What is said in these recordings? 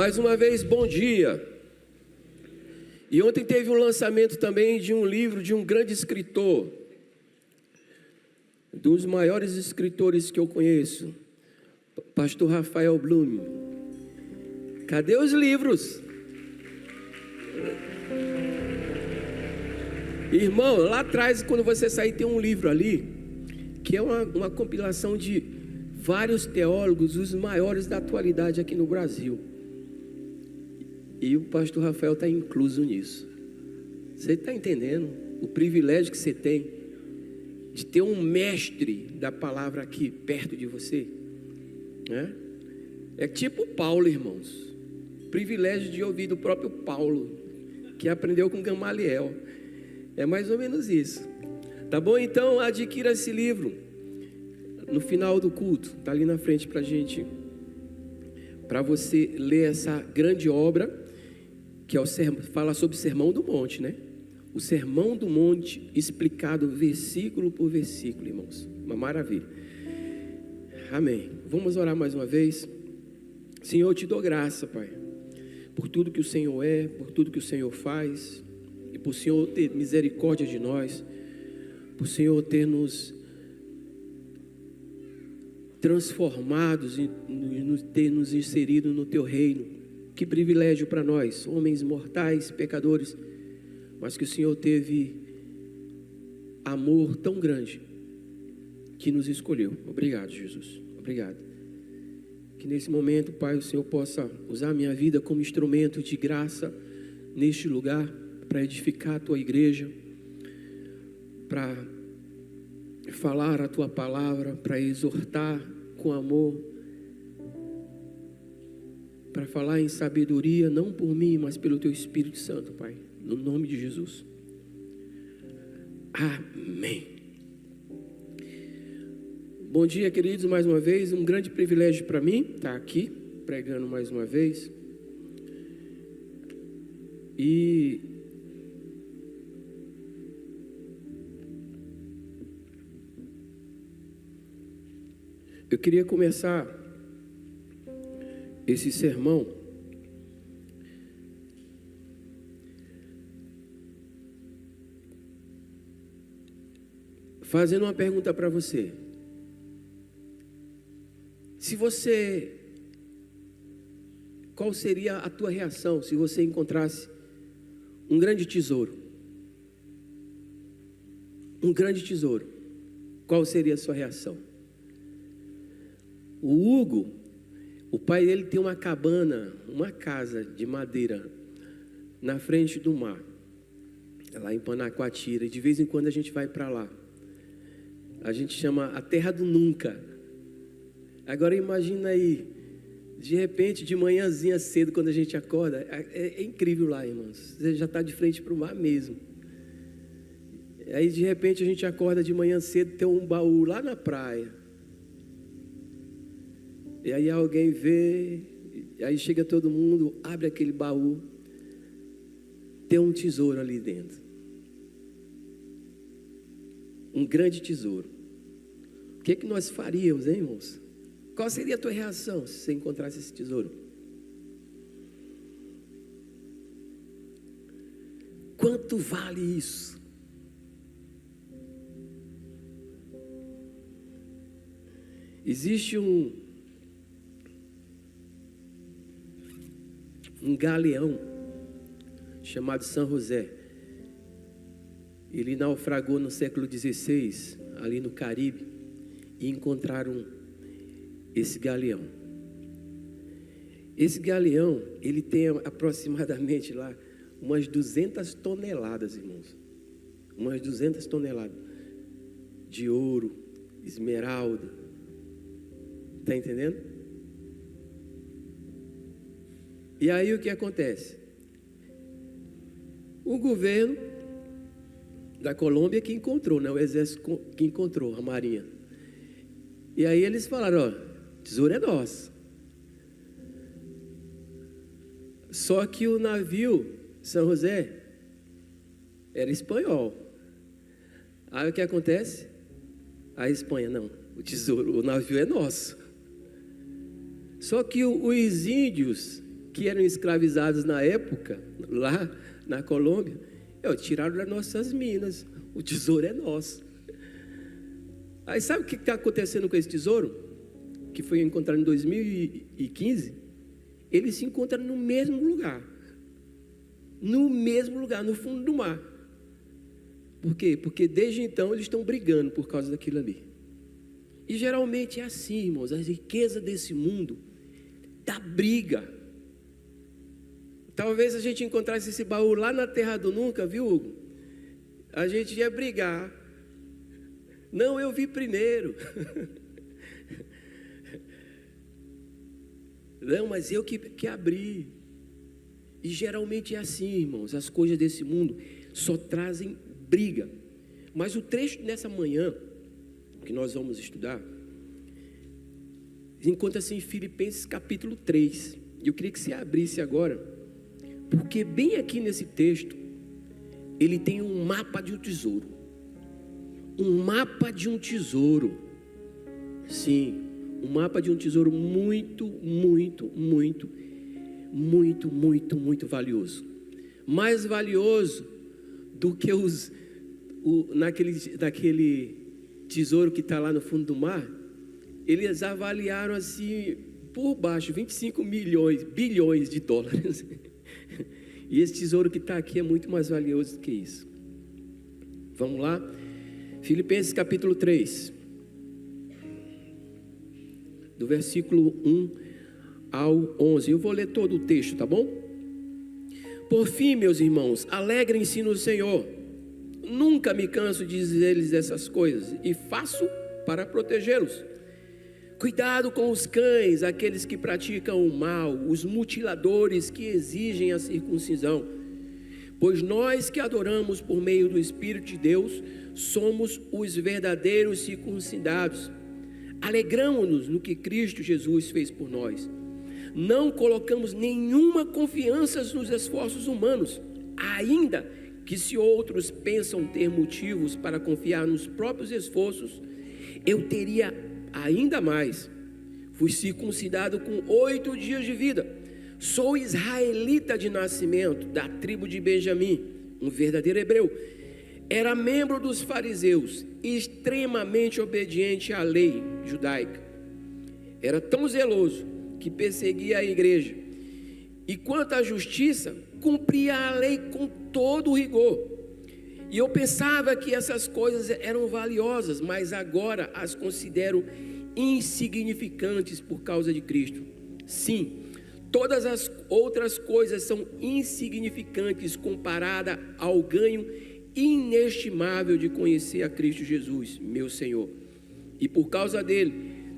Mais uma vez, bom dia. E ontem teve um lançamento também de um livro de um grande escritor, dos maiores escritores que eu conheço, Pastor Rafael Bloom. Cadê os livros? Irmão, lá atrás, quando você sair, tem um livro ali, que é uma compilação de vários teólogos, os maiores da atualidade aqui no Brasil. E o pastor Rafael está incluso nisso. Você está entendendo o privilégio que você tem de ter um mestre da palavra aqui perto de você? É tipo Paulo, irmãos. Privilégio de ouvir do próprio Paulo, que aprendeu com Gamaliel. É mais ou menos isso. Tá bom? Então adquira esse livro no final do culto. Está ali na frente para gente, para você ler essa grande obra, que é fala sobre o Sermão do Monte, né? O Sermão do Monte explicado versículo por versículo, irmãos. Uma maravilha. Amém. Vamos orar mais uma vez. Senhor, eu te dou graça, Pai, por tudo que o Senhor é, por tudo que o Senhor faz, e por o Senhor ter misericórdia de nós, por o Senhor ter nos transformados e ter nos inserido no Teu reino. Que privilégio para nós, homens mortais, pecadores, mas que o Senhor teve amor tão grande que nos escolheu. Obrigado, Jesus. Obrigado. Que nesse momento, Pai, o Senhor possa usar a minha vida como instrumento de graça neste lugar, para edificar a Tua igreja, para falar a Tua palavra, para exortar com amor, para falar em sabedoria, não por mim, mas pelo Teu Espírito Santo, Pai, no nome de Jesus. Amém. Bom dia, queridos, mais uma vez, um grande privilégio para mim estar aqui, pregando mais uma vez. E eu queria começar esse sermão fazendo uma pergunta para você. Qual seria a tua reação se você encontrasse um grande tesouro? Um grande tesouro. Qual seria a sua reação? O Hugo, o pai dele tem uma cabana, uma casa de madeira na frente do mar, lá em Panacoatira. De vez em quando a gente vai para lá. A gente chama a terra do nunca. Agora imagina aí, de repente, de manhãzinha cedo, quando a gente acorda, é incrível lá, irmãos. Você já está de frente para o mar mesmo. Aí de repente a gente acorda de manhã cedo, tem um baú lá na praia. E aí alguém vê, aí chega todo mundo, abre aquele baú, tem um tesouro ali dentro. Um grande tesouro. O que é que nós faríamos, hein, irmãos? Qual seria a tua reação se você encontrasse esse tesouro? Quanto vale isso? Existe um galeão chamado São José. Ele naufragou no século XVI, ali no Caribe, e encontraram esse galeão. Esse galeão, ele tem aproximadamente lá umas 200 toneladas, irmãos. Umas 200 toneladas de ouro, esmeralda. Está entendendo? E aí o que acontece? O governo da Colômbia que encontrou, né? O exército que encontrou, a marinha. E aí eles falaram, ó, tesouro é nosso. Só que o navio São José era espanhol. Aí o que acontece? A Espanha, não, o tesouro, o navio é nosso. Só que os índios que eram escravizados na época, lá na Colômbia, tiraram das nossas minas, o tesouro é nosso. Aí sabe o que está acontecendo com esse tesouro? Que foi encontrado em 2015, ele se encontra no mesmo lugar, no fundo do mar. Por quê? Porque desde então eles estão brigando por causa daquilo ali. E geralmente é assim, irmãos, a riqueza desse mundo dá briga. Talvez a gente encontrasse esse baú lá na terra do nunca, viu, Hugo? A gente ia brigar. Não, eu vi primeiro. Não, mas eu que abri. E geralmente é assim, irmãos, as coisas desse mundo só trazem briga. Mas o trecho nessa manhã que nós vamos estudar encontra-se em Filipenses capítulo 3. Eu queria que você abrisse agora, porque bem aqui nesse texto ele tem um mapa de um tesouro. Um mapa de um tesouro. Sim, um mapa de um tesouro muito valioso. Mais valioso do que naquele tesouro que está lá no fundo do mar. Eles avaliaram assim, por baixo, 25 bilhões de dólares. E esse tesouro que está aqui é muito mais valioso do que isso. Vamos lá? Filipenses capítulo 3, do versículo 1 ao 11. Eu vou ler todo o texto, tá bom? Por fim, meus irmãos, alegrem-se no Senhor. Nunca me canso de dizer-lhes essas coisas, e faço para protegê-los. Cuidado com os cães, aqueles que praticam o mal, os mutiladores que exigem a circuncisão. Pois nós que adoramos por meio do Espírito de Deus, somos os verdadeiros circuncidados. Alegramo-nos no que Cristo Jesus fez por nós. Não colocamos nenhuma confiança nos esforços humanos, ainda que se outros pensam ter motivos para confiar nos próprios esforços, eu teria ainda mais. Fui circuncidado com 8 dias de vida. Sou israelita de nascimento, da tribo de Benjamim, um verdadeiro hebreu. Era membro dos fariseus, extremamente obediente à lei judaica. Era tão zeloso que perseguia a igreja. E quanto à justiça, cumpria a lei com todo o rigor. E eu pensava que essas coisas eram valiosas, mas agora as considero insignificantes por causa de Cristo. Sim, todas as outras coisas são insignificantes comparada ao ganho inestimável de conhecer a Cristo Jesus, meu Senhor. E por causa dele,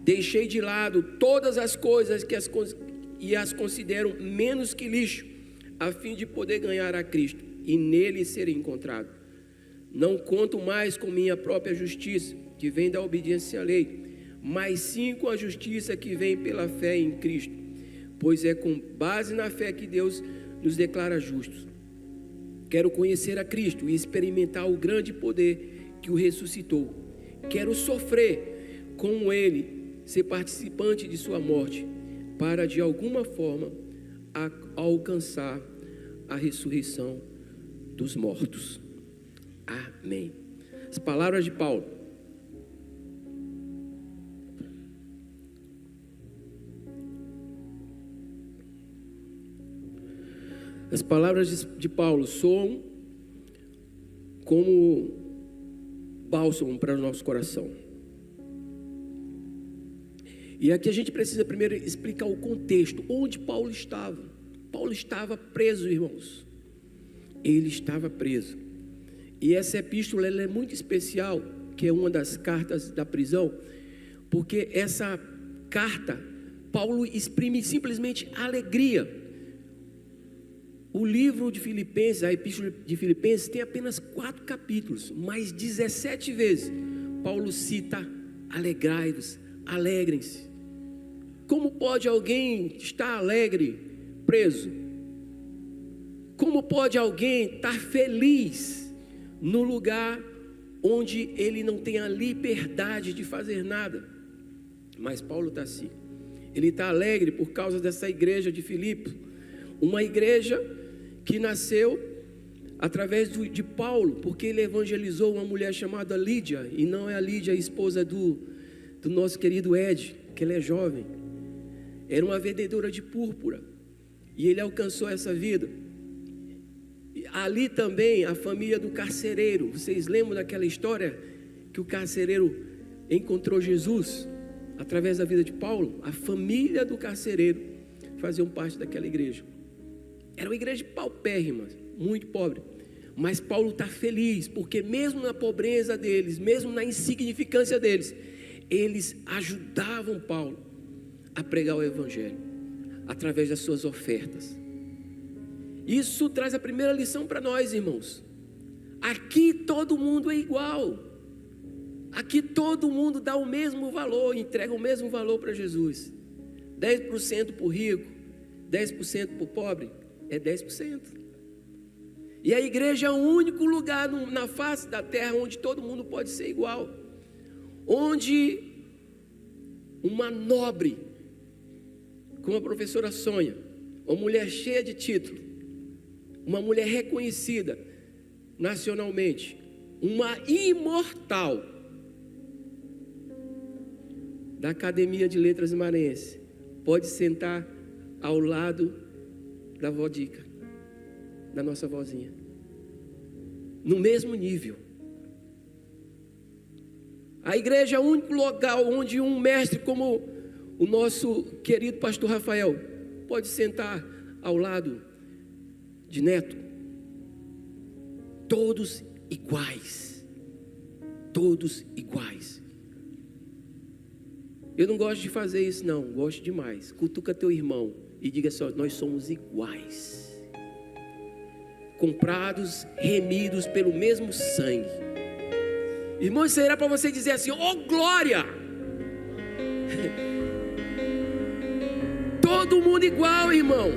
deixei de lado todas as coisas e as considero menos que lixo, a fim de poder ganhar a Cristo e nele ser encontrado. Não conto mais com minha própria justiça, que vem da obediência à lei, mas sim com a justiça que vem pela fé em Cristo, pois é com base na fé que Deus nos declara justos. Quero conhecer a Cristo e experimentar o grande poder que o ressuscitou. Quero sofrer com ele, ser participante de sua morte, para de alguma forma alcançar a ressurreição dos mortos. Amém. As palavras de Paulo. As palavras de Paulo soam como bálsamo para o nosso coração. E aqui a gente precisa primeiro explicar o contexto, onde Paulo estava. Paulo estava preso, irmãos. Ele estava preso. E essa epístola ela é muito especial, que é uma das cartas da prisão, porque essa carta, Paulo exprime simplesmente alegria. O livro de Filipenses, a epístola de Filipenses, tem apenas 4 capítulos, mas 17 vezes Paulo cita: alegrai-vos, alegrem-se. Como pode alguém estar alegre, preso? Como pode alguém estar feliz no lugar onde ele não tem a liberdade de fazer nada? Mas Paulo está assim. Ele está alegre por causa dessa igreja de Filipos, Uma igreja que nasceu através de Paulo, porque ele evangelizou uma mulher chamada Lídia, e não é a Lídia, a esposa do nosso querido Ed, que ele é jovem. Era uma vendedora de púrpura, e ele alcançou essa vida. Ali também a família do carcereiro, vocês lembram daquela história que o carcereiro encontrou Jesus através da vida de Paulo? A família do carcereiro faziam parte daquela igreja. Era uma igreja paupérrima, muito pobre, mas Paulo está feliz, porque mesmo na pobreza deles, mesmo na insignificância deles, eles ajudavam Paulo a pregar o evangelho através das suas ofertas. Isso traz a primeira lição para nós, irmãos. Aqui todo mundo é igual. Aqui todo mundo dá o mesmo valor, entrega o mesmo valor para Jesus. 10% para o rico, 10% para o pobre, é 10%. E a igreja é o único lugar na face da terra onde todo mundo pode ser igual. Onde uma nobre, como a professora Sônia, uma mulher cheia de título, uma mulher reconhecida nacionalmente, uma imortal da Academia de Letras Maranhense, pode sentar ao lado da vó Dica, da nossa vozinha, no mesmo nível. A igreja é o único local onde um mestre como o nosso querido pastor Rafael pode sentar ao lado de Neto. Todos iguais. Todos iguais. Eu não gosto de fazer isso não, gosto demais. Cutuca teu irmão e diga assim: nós somos iguais, comprados, remidos pelo mesmo sangue. Irmão, isso era para você dizer assim: glória! Todo mundo igual, irmão.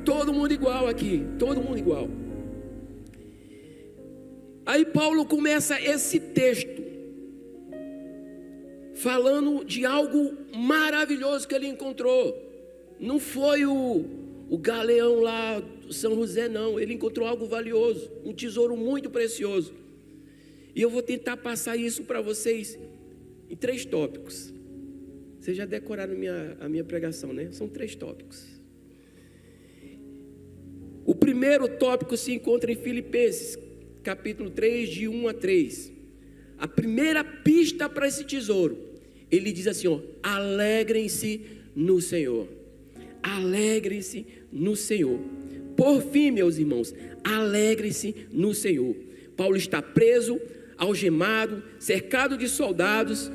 Todo mundo igual aqui, todo mundo igual. Aí Paulo começa esse texto falando de algo maravilhoso que ele encontrou. Não foi o galeão lá, São José, não. Ele encontrou algo valioso, um tesouro muito precioso. E eu vou tentar passar isso para vocês em 3 tópicos. Vocês já decoraram a minha pregação, né? São 3 tópicos. O primeiro tópico se encontra em Filipenses, capítulo 3, de 1 a 3. A primeira pista para esse tesouro, ele diz assim: alegrem-se no Senhor. Alegrem-se no Senhor. Por fim, meus irmãos, alegrem-se no Senhor. Paulo está preso, algemado, cercado de soldados,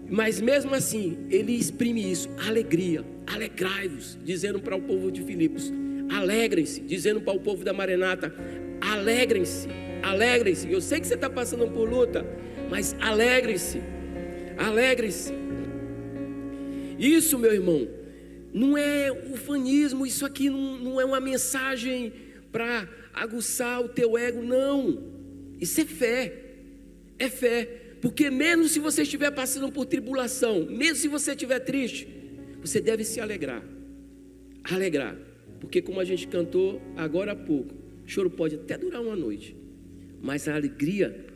mas mesmo assim, ele exprime isso: alegria, alegrai-vos, dizendo para o povo de Filipos. Alegrem-se, dizendo para o povo da Maranata: alegrem-se, alegrem-se. Eu sei que você está passando por luta, mas alegre-se, alegre-se. Isso, meu irmão, não é ufanismo, isso aqui não é uma mensagem para aguçar o teu ego, não. Isso é fé, porque mesmo se você estiver passando por tribulação, mesmo se você estiver triste, você deve se alegrar, porque como a gente cantou agora há pouco, o choro pode até durar uma noite, mas a alegria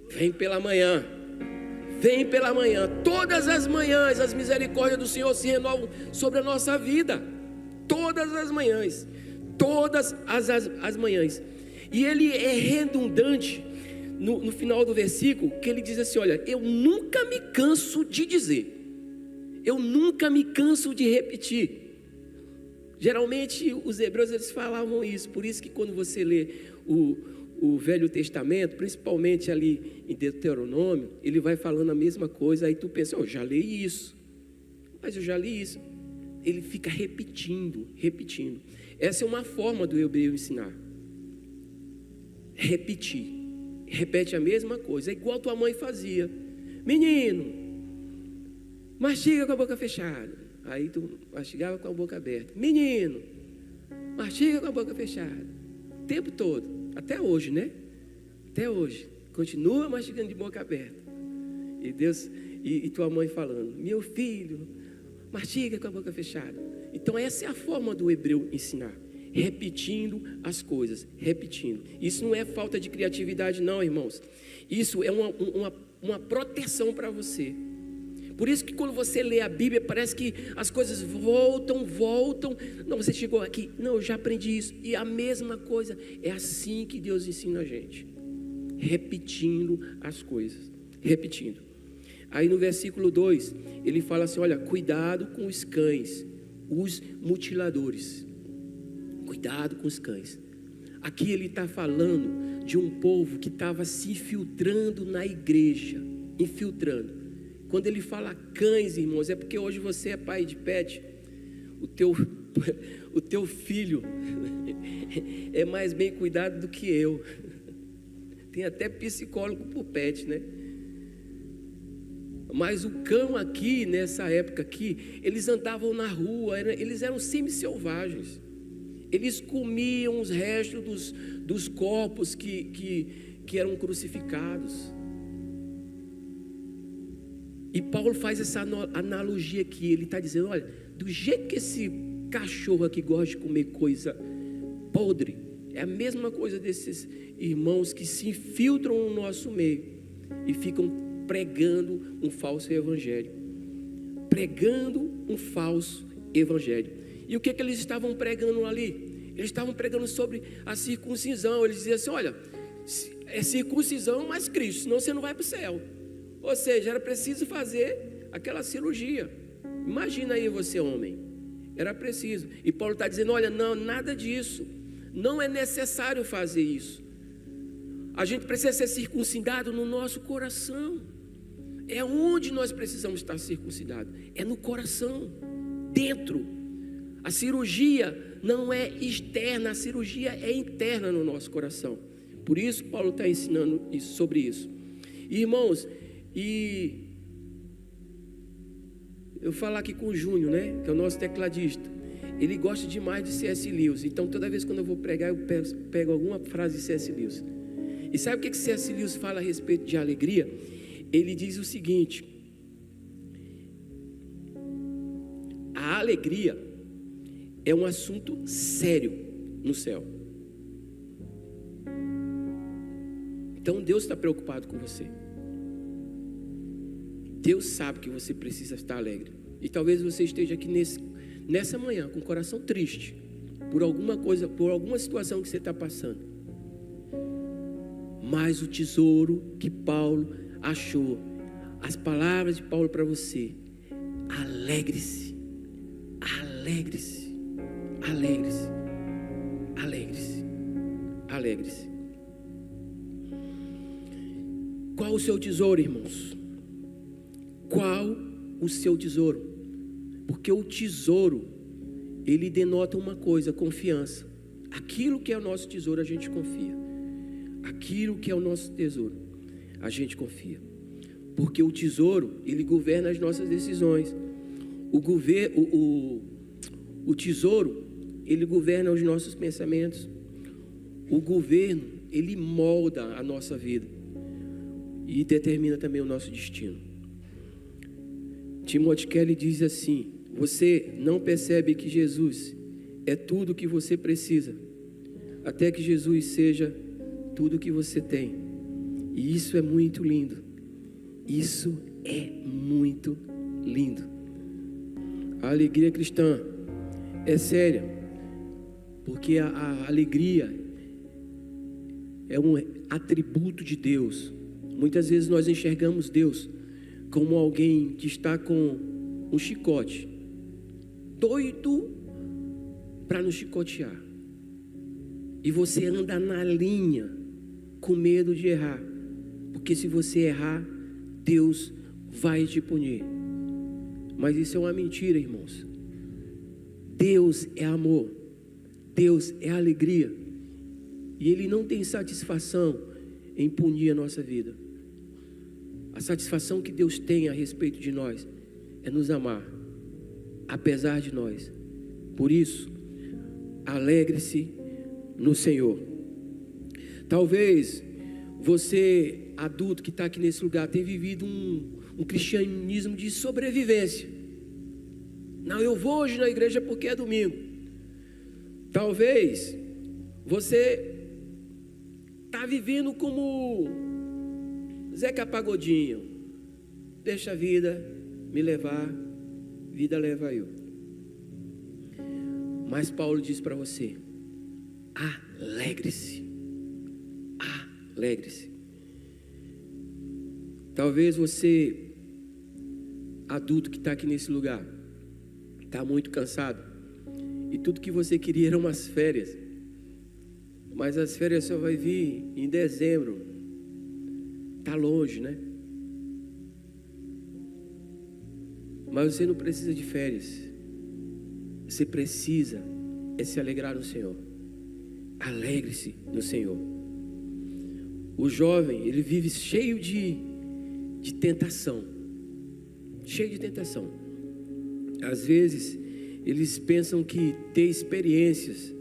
vem pela manhã. Vem pela manhã. Todas as manhãs as misericórdias do Senhor se renovam sobre a nossa vida. Todas as manhãs. Todas as manhãs. E ele é redundante no final do versículo, que ele diz assim: olha, eu nunca me canso de dizer, eu nunca me canso de repetir. Geralmente os hebreus eles falavam isso. Por isso que quando você lê o Velho Testamento, principalmente ali em Deuteronômio, ele vai falando a mesma coisa. Aí tu pensa: já li isso, mas eu já li isso. Ele fica repetindo. Essa é uma forma do hebreu ensinar. Repetir. Repete a mesma coisa. É igual tua mãe fazia: menino, mastiga com a boca fechada. Aí tu mastigava com a boca aberta. Menino, mastiga com a boca fechada. O tempo todo. Até hoje, né? Até hoje. Continua mastigando de boca aberta. E Deus, e tua mãe falando: meu filho, mastiga com a boca fechada. Então essa é a forma do hebreu ensinar, repetindo as coisas, repetindo. Isso não é falta de criatividade não, irmãos. Isso é uma proteção para você. Por isso que quando você lê a Bíblia, parece que as coisas voltam. Não, você chegou aqui, não, eu já aprendi isso. E a mesma coisa, é assim que Deus ensina a gente, repetindo as coisas, repetindo. Aí no versículo 2, ele fala assim, olha, cuidado com os cães, os mutiladores. Cuidado com os cães. Aqui ele está falando de um povo que estava se infiltrando na igreja, infiltrando. Quando ele fala cães, irmãos, é porque hoje você é pai de pet, o teu filho é mais bem cuidado do que eu. Tem até psicólogo por pet, né? Mas o cão aqui, nessa época aqui, eles andavam na rua, eles eram semi-selvagens. Eles comiam os restos dos corpos que eram crucificados. E Paulo faz essa analogia aqui. Ele está dizendo, olha, do jeito que esse cachorro aqui gosta de comer coisa podre, é a mesma coisa desses irmãos que se infiltram no nosso meio e ficam pregando um falso evangelho. Pregando um falso evangelho. E o que eles estavam pregando ali? Eles estavam pregando sobre a circuncisão. Eles diziam assim, olha, é circuncisão mais Cristo, senão você não vai para o céu. Ou seja, era preciso fazer aquela cirurgia. Imagina aí você, homem. Era preciso. E Paulo está dizendo, olha, não, nada disso. Não é necessário fazer isso. A gente precisa ser circuncidado no nosso coração. É onde nós precisamos estar circuncidados. É no coração, dentro. A cirurgia não é externa, a cirurgia é interna no nosso coração. Por isso Paulo está ensinando sobre isso. E, irmãos, eu falar aqui com o Júnior, né, que é o nosso tecladista. Ele gosta demais de C.S. Lewis. Então toda vez quando eu vou pregar, eu pego alguma frase de C.S. Lewis. E sabe o que C.S. Lewis fala a respeito de alegria? Ele diz o seguinte: a alegria é um assunto sério no céu. Então Deus está preocupado com você. Deus sabe que você precisa estar alegre. E talvez você esteja aqui nessa manhã com o coração triste por alguma coisa, por alguma situação que você está passando. Mas o tesouro que Paulo achou, as palavras de Paulo para você: alegre-se, alegre-se, alegre-se, alegre-se, alegre-se. Qual o seu tesouro, irmãos? Qual o seu tesouro? Porque o tesouro, ele denota uma coisa: confiança. Aquilo que é o nosso tesouro, a gente confia. Aquilo que é o nosso tesouro, a gente confia. Porque o tesouro, ele governa as nossas decisões. O tesouro, ele governa os nossos pensamentos. O governo, ele molda a nossa vida e determina também o nosso destino. Timothy Kelly diz assim: você não percebe que Jesus é tudo o que você precisa, até que Jesus seja tudo o que você tem. E isso é muito lindo. Isso é muito lindo. A alegria cristã é séria, porque a alegria é um atributo de Deus. Muitas vezes nós enxergamos Deus como alguém que está com um chicote, doido para nos chicotear. E você anda na linha com medo de errar, porque se você errar, Deus vai te punir. Mas isso é uma mentira, irmãos. Deus é amor, Deus é alegria, e Ele não tem satisfação em punir a nossa vida. A satisfação que Deus tem a respeito de nós é nos amar, apesar de nós. Por isso, alegre-se no Senhor. Talvez você, adulto que está aqui nesse lugar, tenha vivido um cristianismo de sobrevivência. Não, eu vou hoje na igreja porque é domingo. Talvez você está vivendo como Zeca Pagodinho. Deixa a vida me levar, vida leva eu. Mas Paulo diz para você: alegre-se. Alegre-se. Talvez você, adulto que está aqui nesse lugar, está muito cansado. E tudo que você queria eram umas férias. Mas as férias só vai vir em dezembro. Está longe, né? Mas você não precisa de férias. Você precisa se alegrar no Senhor. Alegre-se no Senhor. O jovem, ele vive cheio de tentação. Cheio de tentação. Às vezes, eles pensam que ter experiências,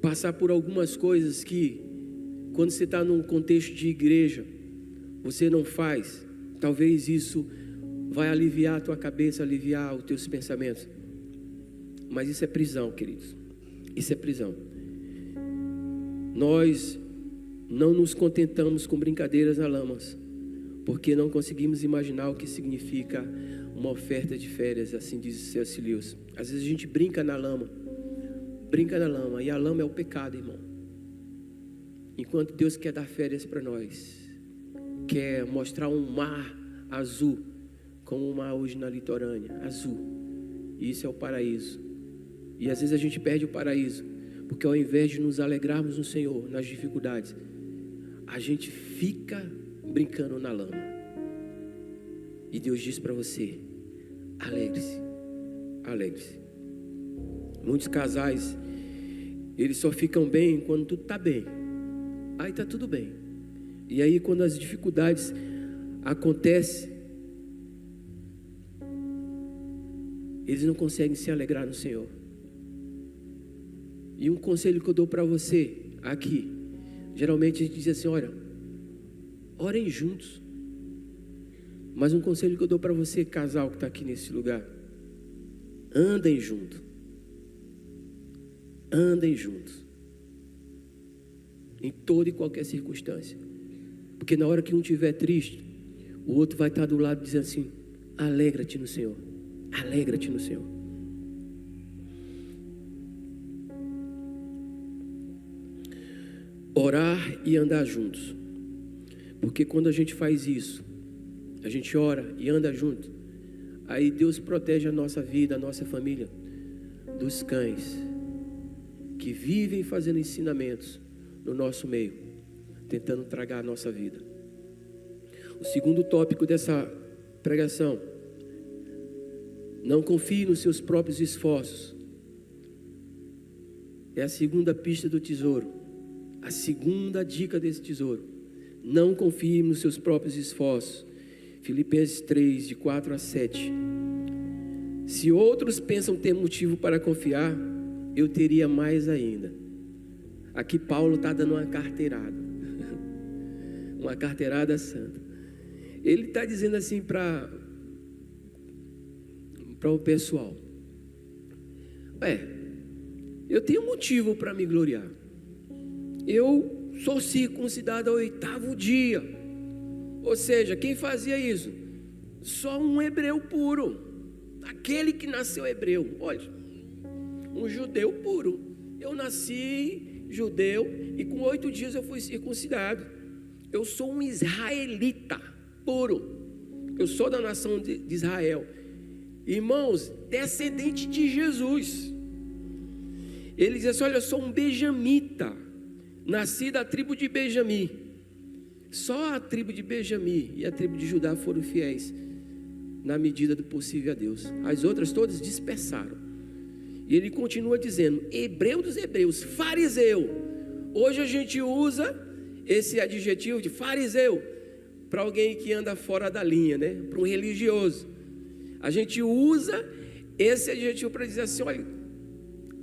passar por algumas coisas que, quando você está num contexto de igreja, você não faz. Talvez isso vai aliviar a tua cabeça, aliviar os teus pensamentos. Mas isso é prisão, queridos. Isso é prisão. Nós não nos contentamos com brincadeiras na lama, porque não conseguimos imaginar o que significa uma oferta de férias, assim diz C.S. Lewis. Às vezes a gente brinca na lama, e a lama é o pecado, irmão. Enquanto Deus quer dar férias para nós, quer mostrar um mar azul, como o mar hoje na litorânea, azul. E isso é o paraíso. E às vezes a gente perde o paraíso, porque ao invés de nos alegrarmos no Senhor, nas dificuldades, a gente fica brincando na lama. E Deus diz para você: alegre-se, alegre-se. Muitos casais, eles só ficam bem quando tudo está bem. Aí está tudo bem. E aí quando as dificuldades acontecem, eles não conseguem se alegrar no Senhor. E um conselho que eu dou para você aqui, geralmente a gente diz assim: olha, orem juntos. Mas um conselho que eu dou para você, casal que está aqui nesse lugar: andem juntos. Andem juntos. Em toda e qualquer circunstância. Porque na hora que um estiver triste, o outro vai estar do lado dizendo assim: alegra-te no Senhor. Alegra-te no Senhor. Orar e andar juntos. Porque quando a gente faz isso, a gente ora e anda junto, aí Deus protege a nossa vida, a nossa família, dos cães que vivem fazendo ensinamentos no nosso meio, tentando tragar a nossa vida. O segundo tópico dessa pregação: não confie nos seus próprios esforços. É a segunda pista do tesouro, a segunda dica desse tesouro. Não confie nos seus próprios esforços. Filipenses 3, de 4 a 7. Se outros pensam ter motivo para confiar, eu teria mais ainda. Aqui Paulo está dando uma carteirada. Uma carteirada santa. Ele está dizendo assim para o pessoal: eu tenho motivo para me gloriar. Eu sou circuncidado ao 8º dia. Ou seja, quem fazia isso? Só um hebreu puro. Aquele que nasceu hebreu. Olha, um judeu puro. Eu nasci judeu e com 8 dias eu fui circuncidado. Eu sou um israelita puro. Eu sou da nação de Israel. Irmãos, descendente de Jesus. Ele diz assim: olha, eu sou um benjamita, nasci da tribo de Benjamim. Só a tribo de Benjamim e a tribo de Judá foram fiéis na medida do possível a Deus. As outras todas dispersaram. E ele continua dizendo: hebreu dos hebreus, fariseu. Hoje a gente usa esse adjetivo de fariseu para alguém que anda fora da linha, né? Para um religioso. A gente usa esse adjetivo para dizer assim: olha,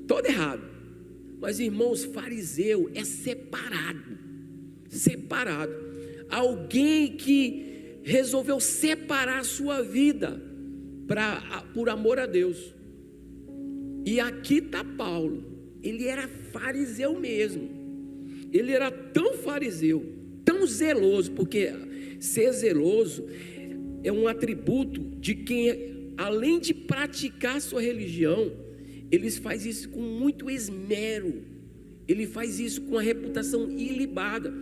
todo errado. Mas irmãos, fariseu é separado. Alguém que resolveu separar a sua vida por amor a Deus. E aqui está Paulo, ele era fariseu mesmo, ele era tão fariseu, tão zeloso, porque ser zeloso é um atributo de quem, além de praticar sua religião, ele faz isso com muito esmero, ele faz isso com a reputação ilibada.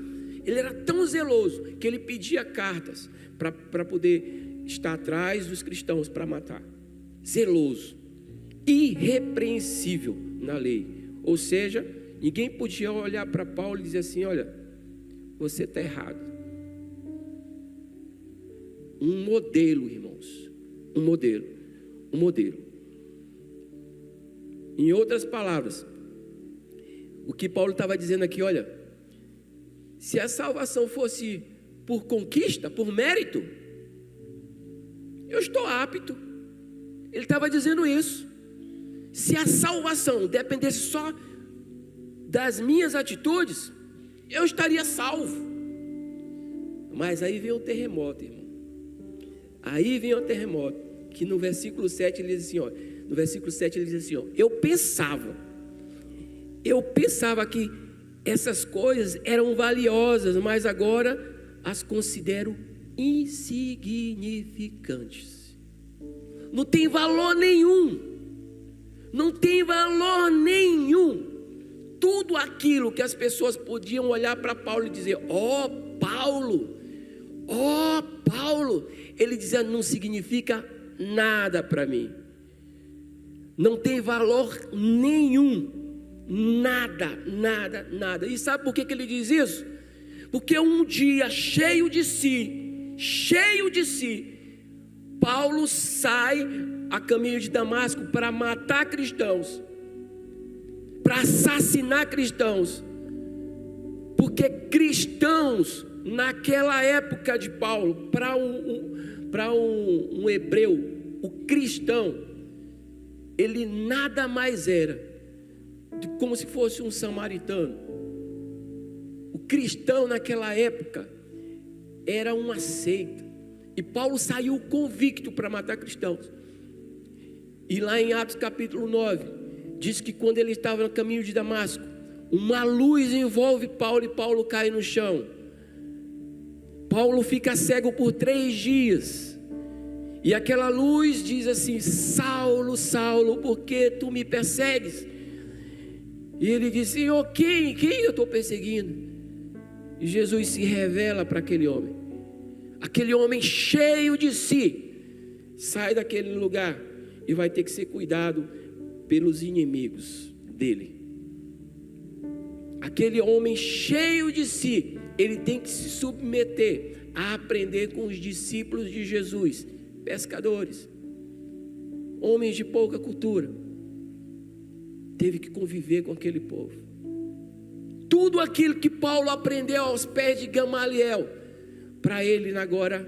Ele era tão zeloso que ele pedia cartas para poder estar atrás dos cristãos para matar. Zeloso, irrepreensível na lei. Ou seja, ninguém podia olhar para Paulo e dizer assim: olha, você está errado. Um modelo, irmãos, um modelo. Em outras palavras, o que Paulo estava dizendo aqui, olha, se a salvação fosse por conquista, por mérito, eu estou apto. Ele estava dizendo isso. Se a salvação dependesse só das minhas atitudes, eu estaria salvo. Mas aí vem o terremoto, irmão. Aí vem o terremoto, que no versículo 7 ele diz assim, ó, eu pensava que essas coisas eram valiosas, mas agora as considero insignificantes. Não tem valor nenhum. Tudo aquilo que as pessoas podiam olhar para Paulo e dizer: ó Paulo, ele dizia: não significa nada para mim. Não tem valor nenhum. Nada. E sabe por que ele diz isso? Porque um dia, cheio de si, Paulo sai a caminho de Damasco para matar cristãos, para assassinar cristãos, porque cristãos naquela época de Paulo, para um hebreu, o cristão, ele nada mais era como se fosse um samaritano. O cristão naquela época era uma seita, e Paulo saiu convicto para matar cristãos. E lá em Atos capítulo 9 diz que quando ele estava no caminho de Damasco, uma luz envolve Paulo e Paulo cai no chão. Paulo fica cego por 3 dias, e aquela luz diz assim: Saulo, Saulo, por que tu me persegues? E ele diz: Senhor, quem eu estou perseguindo? E Jesus se revela para aquele homem cheio de si, sai daquele lugar e vai ter que ser cuidado pelos inimigos dele. Aquele homem cheio de si, ele tem que se submeter a aprender com os discípulos de Jesus, pescadores, homens de pouca cultura. Teve que conviver com aquele povo. Tudo aquilo que Paulo aprendeu aos pés de Gamaliel, para ele agora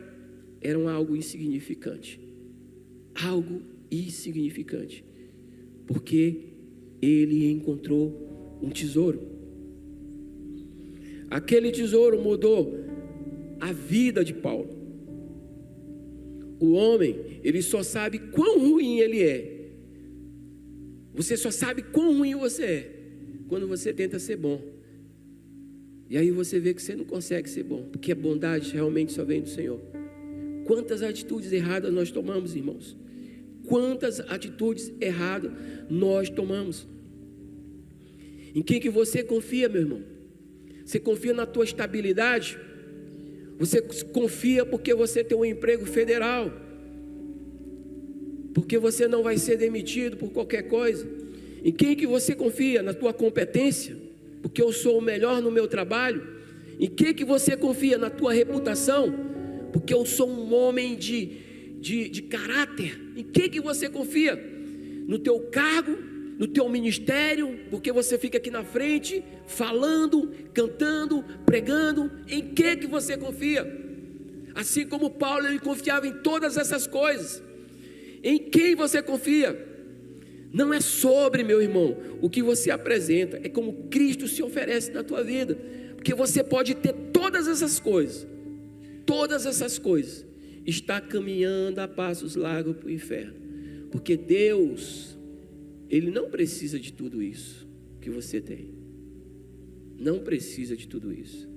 era algo insignificante. Porque ele encontrou um tesouro. Aquele tesouro mudou a vida de Paulo. O homem, ele só sabe quão ruim ele é. Você só sabe quão ruim você é quando você tenta ser bom. E aí você vê que você não consegue ser bom, porque a bondade realmente só vem do Senhor. Quantas atitudes erradas nós tomamos, irmãos? Quantas atitudes erradas nós tomamos? Em quem que você confia, meu irmão? Você confia na tua estabilidade? Você confia porque você tem um emprego federal? Porque você não vai ser demitido por qualquer coisa? Em quem que você confia? Na tua competência? Porque eu sou o melhor no meu trabalho? Em quem que você confia? Na tua reputação? Porque eu sou um homem de caráter? Em quem que você confia? No teu cargo? No teu ministério? Porque você fica aqui na frente, falando, cantando, pregando? Em que você confia? Assim como Paulo, ele confiava em todas essas coisas. Em quem você confia? Não é sobre, meu irmão, o que você apresenta, é como Cristo se oferece na tua vida. Porque você pode ter todas essas coisas, está caminhando a passos largos para o inferno. Porque Deus, Ele não precisa de tudo isso que você tem. Não precisa de tudo isso.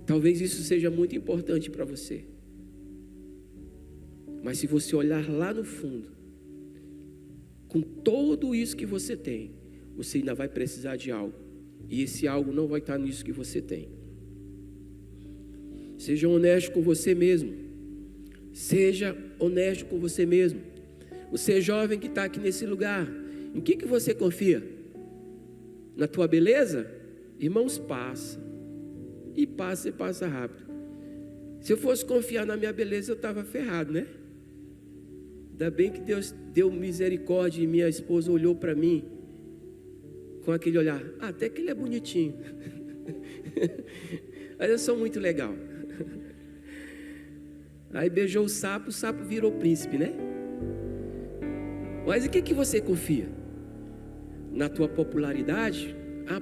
Talvez isso seja muito importante para você. Mas se você olhar lá no fundo, com tudo isso que você tem, você ainda vai precisar de algo. E esse algo não vai estar nisso que você tem. Seja honesto com você mesmo. Seja honesto com você mesmo. Você jovem que está aqui nesse lugar, em que você confia? Na tua beleza? Irmãos, passa. E passa, e passa rápido. Se eu fosse confiar na minha beleza, eu estava ferrado, né? Ainda bem que Deus deu misericórdia e minha esposa olhou para mim com aquele olhar. Até que ele é bonitinho. Mas eu sou muito legal. Aí beijou o sapo virou príncipe, né? Mas em que você confia? Na tua popularidade?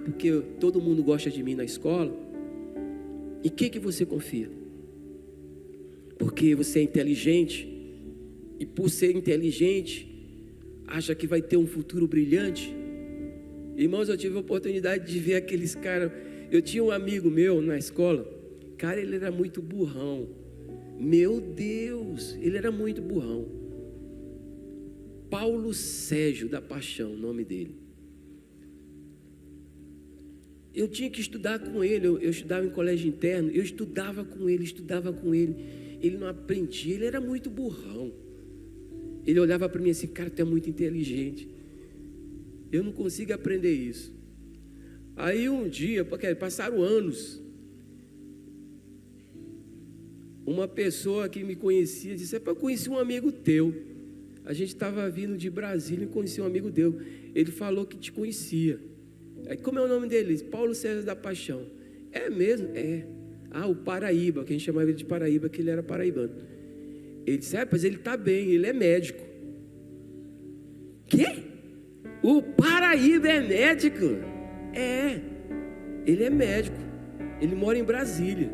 Porque todo mundo gosta de mim na escola. Em que você confia? Porque você é inteligente, e por ser inteligente, acha que vai ter um futuro brilhante. Irmãos, eu tive a oportunidade de ver aqueles caras. Eu tinha um amigo meu na escola, cara, ele era muito burrão. Meu Deus, ele era muito burrão. Paulo Sérgio da Paixão, o nome dele. Eu tinha que estudar com ele, eu estudava em colégio interno, eu estudava com ele, ele não aprendia, ele era muito burrão. Ele olhava para mim assim, cara, tu é muito inteligente, eu não consigo aprender isso. Aí um dia, porque passaram anos, uma pessoa que me conhecia disse, eu conheci um amigo teu, a gente estava vindo de Brasília e conheci um amigo teu, ele falou que te conhecia. Aí, como é o nome dele? Paulo César da Paixão. É mesmo? É. O Paraíba, que a gente chamava ele de Paraíba, que ele era paraibano. Ele disse, mas ele está bem, ele é médico. Quê? O Paraíba é médico? É, ele é médico. Ele mora em Brasília.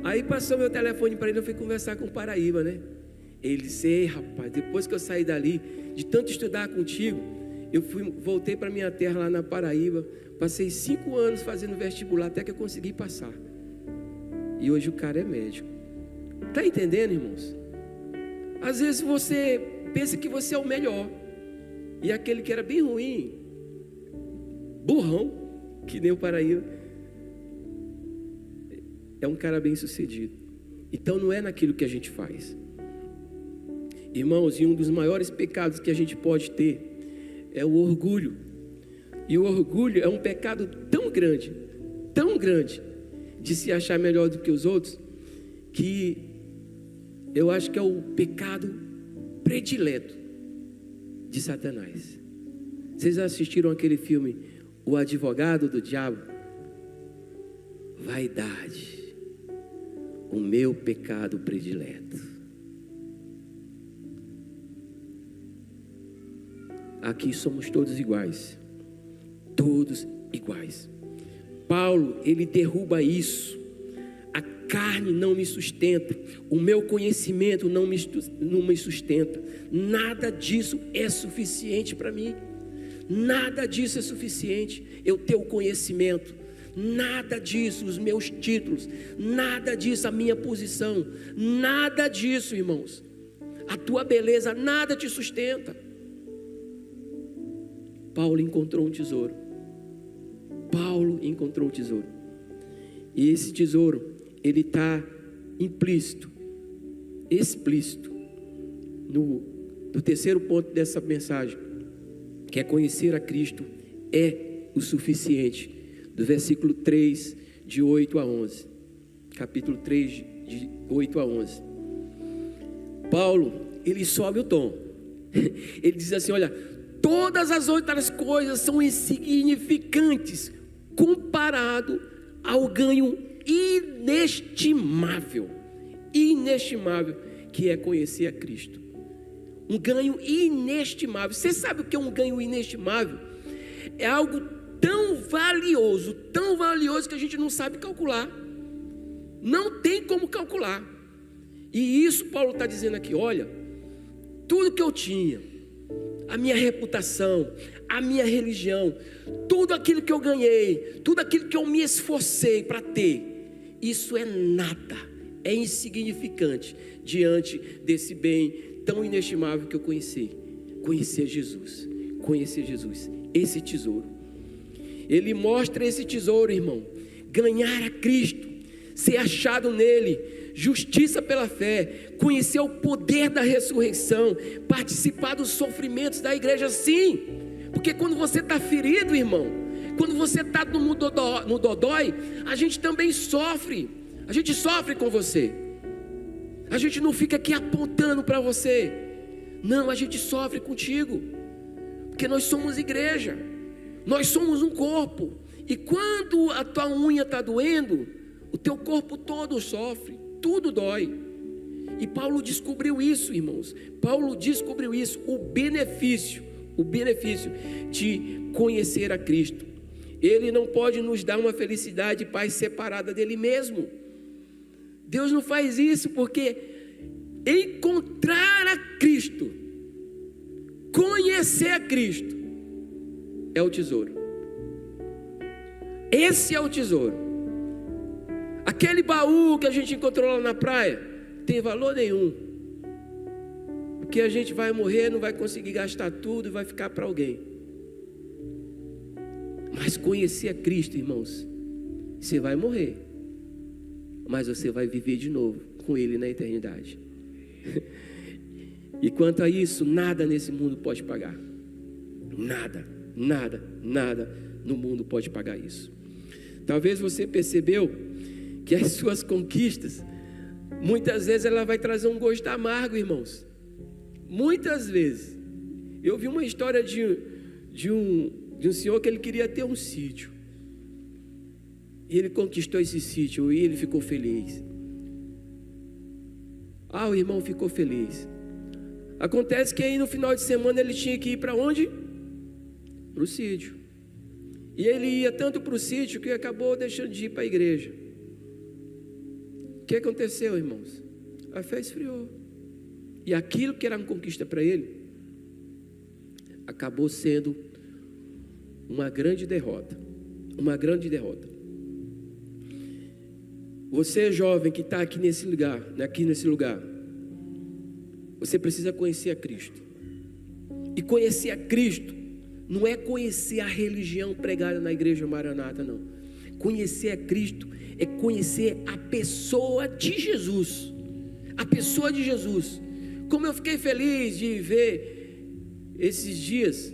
Aí passou meu telefone para ele, eu fui conversar com o Paraíba, né? Ele disse, rapaz, depois que eu saí dali, de tanto estudar contigo, eu voltei para minha terra lá na Paraíba, passei 5 anos fazendo vestibular até que eu consegui passar. E hoje o cara é médico. Está entendendo, irmãos? Às vezes você pensa que você é o melhor, e aquele que era bem ruim, burrão, que nem o Paraíba, é um cara bem sucedido. Então não é naquilo que a gente faz. Irmãos, e um dos maiores pecados que a gente pode ter é o orgulho. E o orgulho é um pecado tão grande, de se achar melhor do que os outros, que eu acho que é o pecado predileto de Satanás. Vocês assistiram aquele filme, O Advogado do Diabo? Vaidade, o meu pecado predileto. Aqui somos todos iguais. Todos iguais. Paulo, ele derruba isso. A carne não me sustenta. O meu conhecimento não me sustenta. Nada disso é suficiente para mim. Nada disso é suficiente. Eu ter o conhecimento. Nada disso, os meus títulos. Nada disso, a minha posição. Nada disso, irmãos. A tua beleza, nada te sustenta. Paulo encontrou um tesouro. Paulo encontrou um tesouro. E esse tesouro, ele está implícito, explícito, no terceiro ponto dessa mensagem, que é conhecer a Cristo é o suficiente. Do versículo 3, de 8 a 11. Capítulo 3, de 8 a 11. Paulo, ele sobe o tom. Ele diz assim, olha, todas as outras coisas são insignificantes comparado ao ganho inestimável que é conhecer a Cristo. Um ganho inestimável. Você sabe o que é um ganho inestimável? É algo tão valioso que a gente não sabe calcular. Não tem como calcular. E isso Paulo está dizendo aqui, olha, tudo que eu tinha, a minha reputação, a minha religião, tudo aquilo que eu ganhei, tudo aquilo que eu me esforcei para ter, isso é nada, é insignificante diante desse bem tão inestimável que eu conheci. Conhecer Jesus, esse tesouro. Ele mostra esse tesouro, irmão, ganhar a Cristo, ser achado nele, justiça pela fé, conhecer o poder da ressurreição, participar dos sofrimentos da igreja, sim, porque quando você está ferido, irmão, quando você está no dodói, a gente também sofre, a gente sofre com você, a gente não fica aqui apontando para você, não, a gente sofre contigo, porque nós somos igreja, nós somos um corpo, e quando a tua unha está doendo, o teu corpo todo sofre, tudo dói. E Paulo descobriu isso, irmãos. Paulo descobriu isso, o benefício de conhecer a Cristo. Ele não pode nos dar uma felicidade e paz separada dele mesmo. Deus não faz isso porque encontrar a Cristo, conhecer a Cristo, é o tesouro. Esse é o tesouro. Aquele baú que a gente encontrou lá na praia, tem valor nenhum, porque a gente vai morrer, não vai conseguir gastar tudo e vai ficar para alguém. Mas conhecer a Cristo, irmãos, você vai morrer, mas você vai viver de novo com Ele na eternidade. E quanto a isso, nada nesse mundo pode pagar. Nada no mundo pode pagar isso. Talvez você percebeu que as suas conquistas, muitas vezes ela vai trazer um gosto amargo, irmãos. Muitas vezes. Eu vi uma história de um senhor que ele queria ter um sítio. E ele conquistou esse sítio e ele ficou feliz. O irmão ficou feliz. Acontece que aí no final de semana ele tinha que ir para onde? Para o sítio. E ele ia tanto para o sítio que acabou deixando de ir para a igreja. O que aconteceu, irmãos? A fé esfriou. E aquilo que era uma conquista para ele, acabou sendo uma grande derrota. Uma grande derrota. Você jovem que está aqui nesse lugar, você precisa conhecer a Cristo. E conhecer a Cristo não é conhecer a religião pregada na igreja Maranata, não. Conhecer a Cristo é conhecer a pessoa de Jesus. A pessoa de Jesus. Como eu fiquei feliz de ver esses dias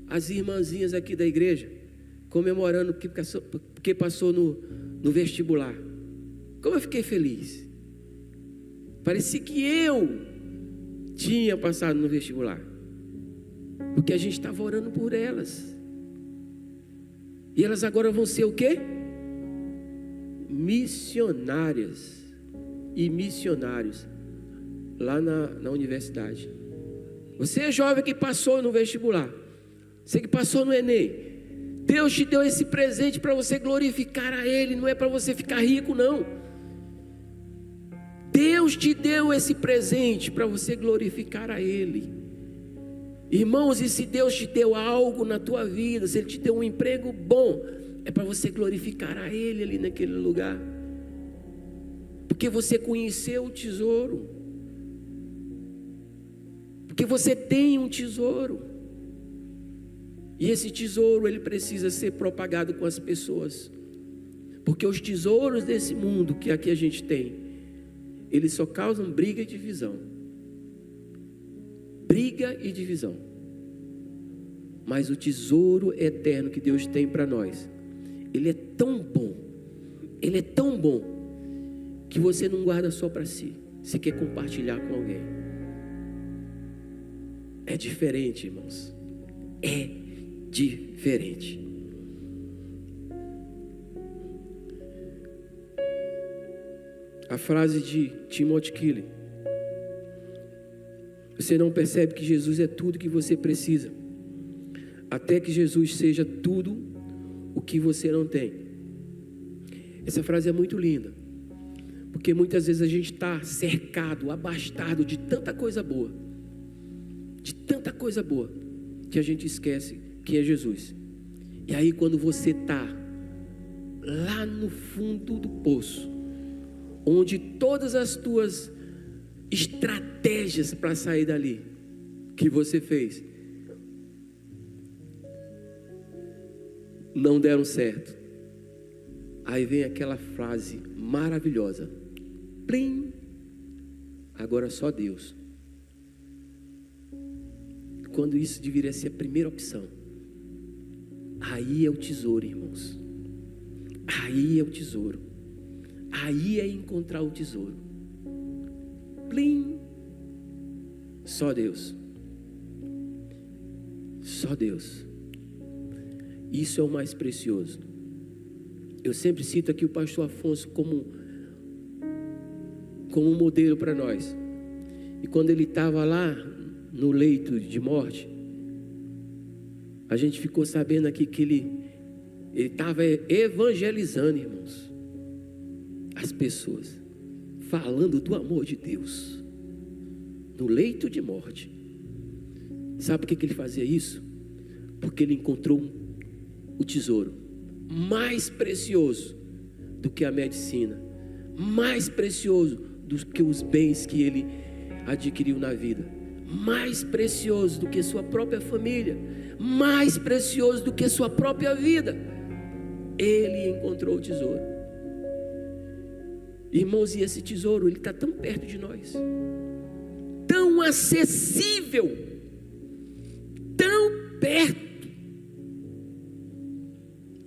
as irmãzinhas aqui da igreja comemorando porque passou no vestibular. Como eu fiquei feliz. Parecia que eu tinha passado no vestibular, porque a gente estava orando por elas. E elas agora vão ser o quê? Missionárias e missionários lá na universidade. Você é jovem que passou no vestibular, você que passou no Enem, Deus te deu esse presente para você glorificar a Ele, não é para você ficar rico, não. Deus te deu esse presente para você glorificar a Ele. Irmãos, e se Deus te deu algo na tua vida, se Ele te deu um emprego bom, é para você glorificar a Ele ali naquele lugar, porque você conheceu o tesouro, porque você tem um tesouro, e esse tesouro ele precisa ser propagado com as pessoas, porque os tesouros desse mundo que aqui a gente tem, eles só causam briga e divisão. Briga e divisão. Mas o tesouro eterno que Deus tem para nós, ele é tão bom, que você não guarda só para si, você quer compartilhar com alguém. É diferente, irmãos. É diferente. A frase de Timothy Keller: você não percebe que Jesus é tudo que você precisa, até que Jesus seja tudo o que você não tem. Essa frase é muito linda, porque muitas vezes a gente está cercado, abastado de tanta coisa boa, que a gente esquece quem é Jesus. E aí quando você está lá no fundo do poço, onde todas as tuas estratégias para sair dali, que você fez, não deram certo, aí vem aquela frase maravilhosa: plim, agora só Deus. Quando isso deveria ser a primeira opção. Aí é o tesouro, irmãos. Aí é o tesouro. Aí é encontrar o tesouro. Plim, só Deus. Só Deus. Isso é o mais precioso. Eu sempre cito aqui o pastor Afonso como um modelo para nós. E quando ele estava lá no leito de morte, a gente ficou sabendo aqui que ele estava evangelizando, irmãos, as pessoas, falando do amor de Deus, no leito de morte. Sabe por que ele fazia isso? Porque ele encontrou o tesouro mais precioso do que a medicina, mais precioso do que os bens que ele adquiriu na vida, mais precioso do que sua própria família, mais precioso do que sua própria vida. Ele encontrou o tesouro. Irmãos, e esse tesouro, ele está tão perto de nós, tão acessível, tão perto,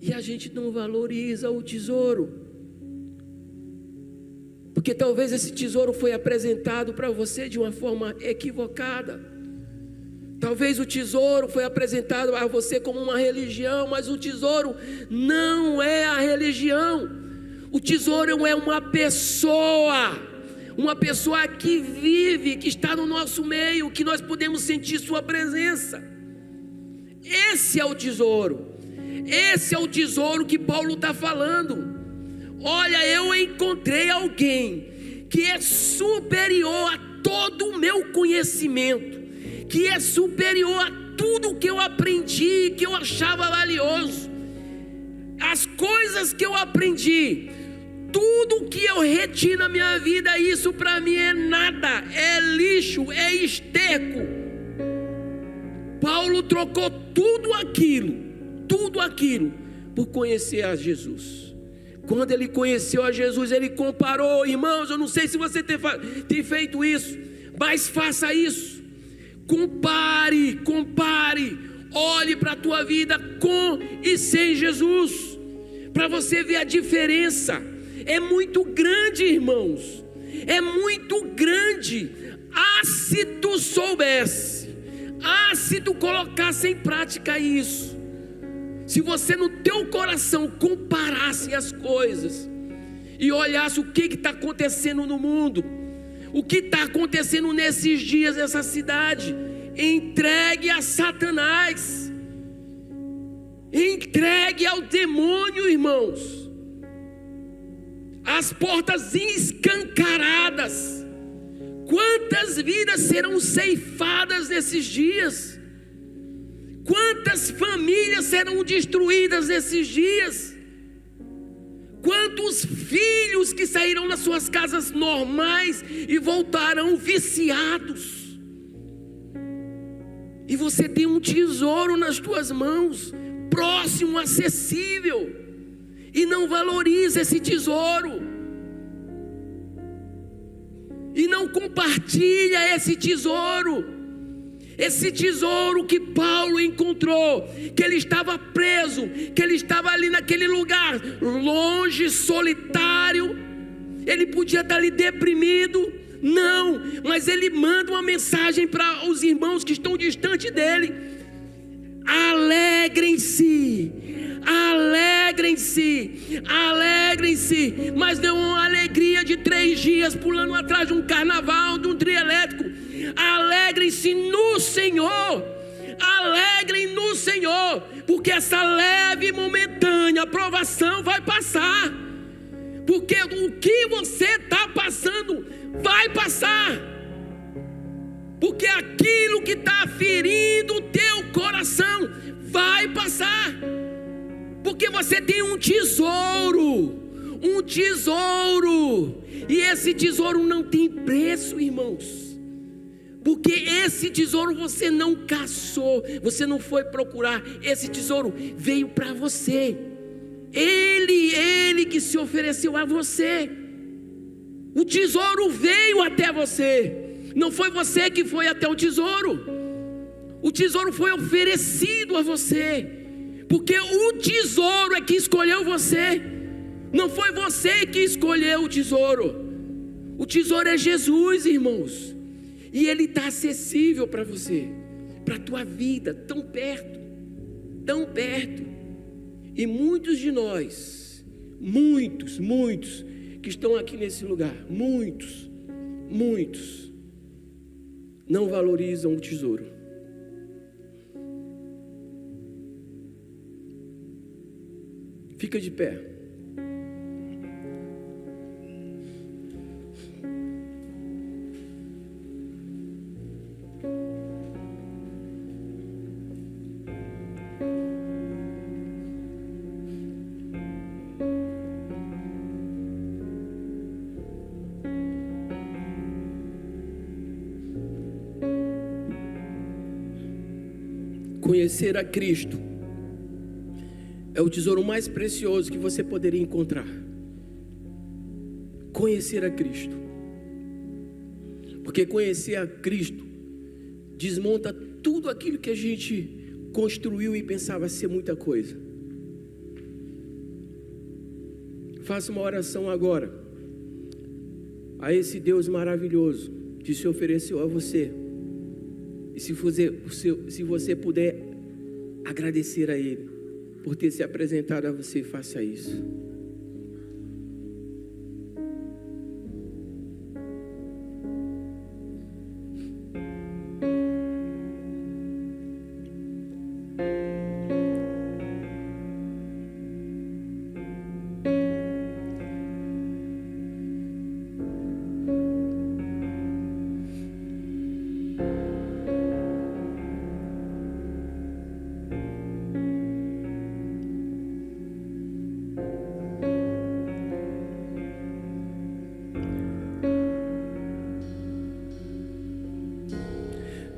e a gente não valoriza o tesouro, porque talvez esse tesouro foi apresentado para você de uma forma equivocada. Talvez o tesouro foi apresentado a você como uma religião, mas o tesouro não é a religião. O tesouro é uma pessoa que vive, que está no nosso meio, que nós podemos sentir sua presença. Esse é o tesouro. Esse é o tesouro que Paulo está falando. Olha, eu encontrei alguém que é superior a todo o meu conhecimento, que é superior a tudo que eu aprendi, que eu achava valioso. As coisas que eu aprendi, tudo que eu reti na minha vida, isso para mim é nada, é lixo, é esterco. Paulo trocou tudo aquilo por conhecer a Jesus. Quando ele conheceu a Jesus, ele comparou. Irmãos, eu não sei se você tem feito isso, mas faça isso. Compare, olhe para a tua vida com e sem Jesus, para você ver a diferença. É muito grande, irmãos, é muito grande. Se tu soubesse, se tu colocasse em prática isso, se você no teu coração comparasse as coisas e olhasse o que está acontecendo no mundo, o que está acontecendo nesses dias nessa cidade, entregue a Satanás, entregue ao demônio, irmãos, as portas escancaradas. Quantas vidas serão ceifadas nesses dias? Quantas famílias serão destruídas nesses dias? Quantos filhos que saíram das suas casas normais e voltarão viciados? E você tem um tesouro nas tuas mãos, próximo, acessível, e não valoriza esse tesouro, e não compartilha esse tesouro. Esse tesouro que Paulo encontrou, que ele estava preso, que ele estava ali naquele lugar, longe, solitário, ele podia estar ali deprimido, não, mas ele manda uma mensagem para os irmãos que estão distante dele: alegrem-se, alegrem-se, alegrem-se, mas não uma alegria de 3 dias pulando atrás de um carnaval, de um trio elétrico. Alegrem-se no Senhor, alegrem no Senhor, porque essa leve e momentânea provação vai passar. porque o que você está passando vai passar, porque aquilo que está ferindo o teu coração vai passar, porque você tem um tesouro, e esse tesouro não tem preço, irmãos, porque esse tesouro você não caçou, você não foi procurar, esse tesouro veio para você, ele que se ofereceu a você, o tesouro veio até você, não foi você que foi até o tesouro foi oferecido a você, porque o tesouro é que escolheu você, não foi você que escolheu o tesouro é Jesus, irmãos, e ele está acessível para você, para a tua vida, tão perto, e muitos de nós, muitos que estão aqui nesse lugar, muitos não valorizam o tesouro. Fica de pé. Conhecer a Cristo é o tesouro mais precioso que você poderia encontrar. Conhecer a Cristo, porque conhecer a Cristo desmonta tudo aquilo que a gente construiu e pensava ser muita coisa. Faça uma oração agora a esse Deus maravilhoso que se ofereceu a você. E se você puder agradecer a Ele por ter se apresentado a você, faça isso.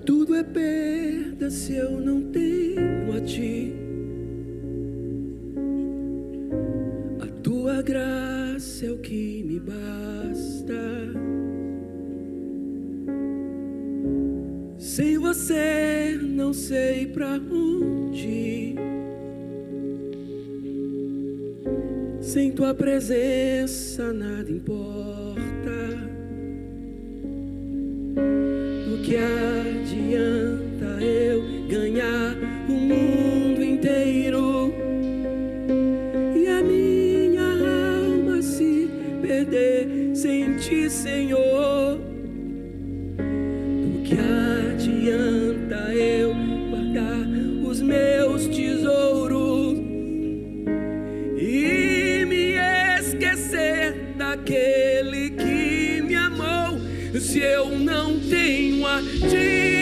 Tudo é perda se eu não tenho a Ti. A Tua graça é o que me basta. Sem Você não sei pra onde ir. Sem Tua presença nada importa. O que adianta eu ganhar o mundo inteiro e a minha alma se perder sem Ti, Senhor? Do que adianta eu guardar os meus tesouros e me esquecer daquele que me amou, se eu não tenho a Ti?